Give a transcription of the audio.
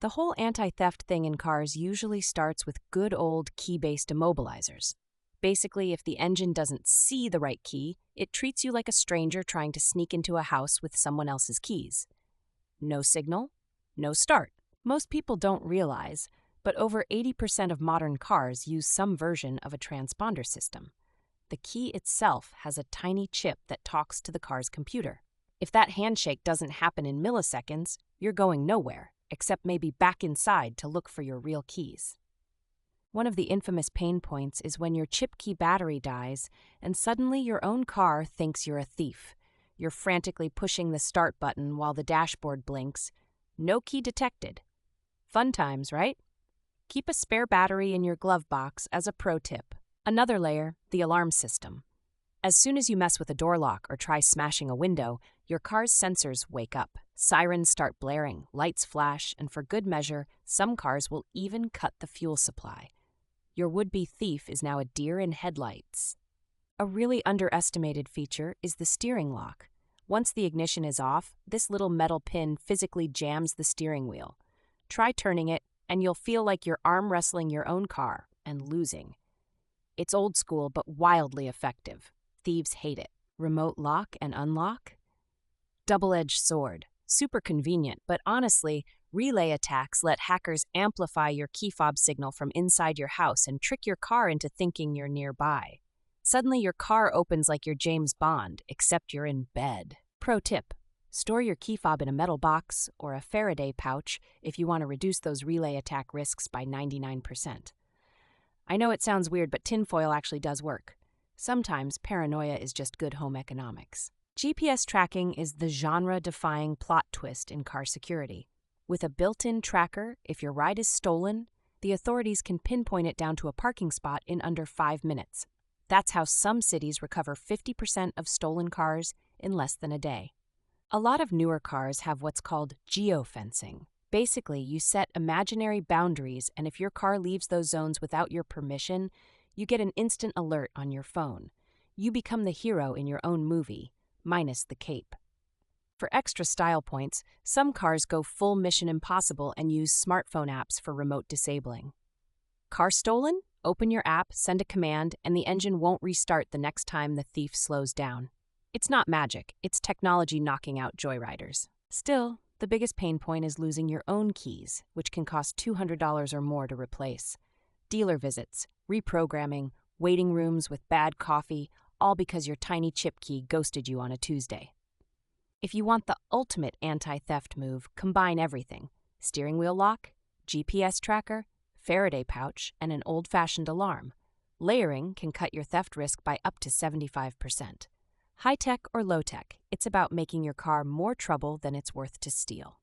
The whole anti-theft thing in cars usually starts with good old key-based immobilizers. Basically, if the engine doesn't see the right key, it treats you like a stranger trying to sneak into a house with someone else's keys. No signal, no start. Most people don't realize, but over 80% of modern cars use some version of a transponder system. The key itself has a tiny chip that talks to the car's computer. If that handshake doesn't happen in milliseconds, you're going nowhere, except maybe back inside to look for your real keys. One of the infamous pain points is when your chip key battery dies and suddenly your own car thinks you're a thief. You're frantically pushing the start button while the dashboard blinks. No key detected. Fun times, right? Keep a spare battery in your glove box as a pro tip. Another layer, the alarm system. As soon as you mess with a door lock or try smashing a window, your car's sensors wake up. Sirens start blaring, lights flash, and for good measure, some cars will even cut the fuel supply. Your would-be thief is now a deer in headlights. A really underestimated feature is the steering lock. Once the ignition is off, this little metal pin physically jams the steering wheel. Try turning it, and you'll feel like you're arm wrestling your own car and losing. It's old school but wildly effective. Thieves hate it. Remote lock and unlock? Double-edged sword. Super convenient, but honestly, relay attacks let hackers amplify your key fob signal from inside your house and trick your car into thinking you're nearby. Suddenly your car opens like you're James Bond, except you're in bed. Pro tip: store your key fob in a metal box or a Faraday pouch if you want to reduce those relay attack risks by 99%. I know it sounds weird, but tinfoil actually does work. Sometimes paranoia is just good home economics. GPS tracking is the genre-defying plot twist in car security. With a built-in tracker, if your ride is stolen, the authorities can pinpoint it down to a parking spot in under 5 minutes. That's how some cities recover 50% of stolen cars in less than a day. A lot of newer cars have what's called geofencing. Basically, you set imaginary boundaries, and if your car leaves those zones without your permission, you get an instant alert on your phone. You become the hero in your own movie, minus the cape. For extra style points, some cars go full Mission Impossible and use smartphone apps for remote disabling. Car stolen? Open your app, send a command, and the engine won't restart the next time the thief slows down. It's not magic, it's technology knocking out joyriders. Still, the biggest pain point is losing your own keys, which can cost $200 or more to replace. Dealer visits, reprogramming, waiting rooms with bad coffee, all because your tiny chip key ghosted you on a Tuesday. If you want the ultimate anti-theft move, combine everything: steering wheel lock, GPS tracker, Faraday pouch, and an old-fashioned alarm. Layering can cut your theft risk by up to 75%. High-tech or low-tech, it's about making your car more trouble than it's worth to steal.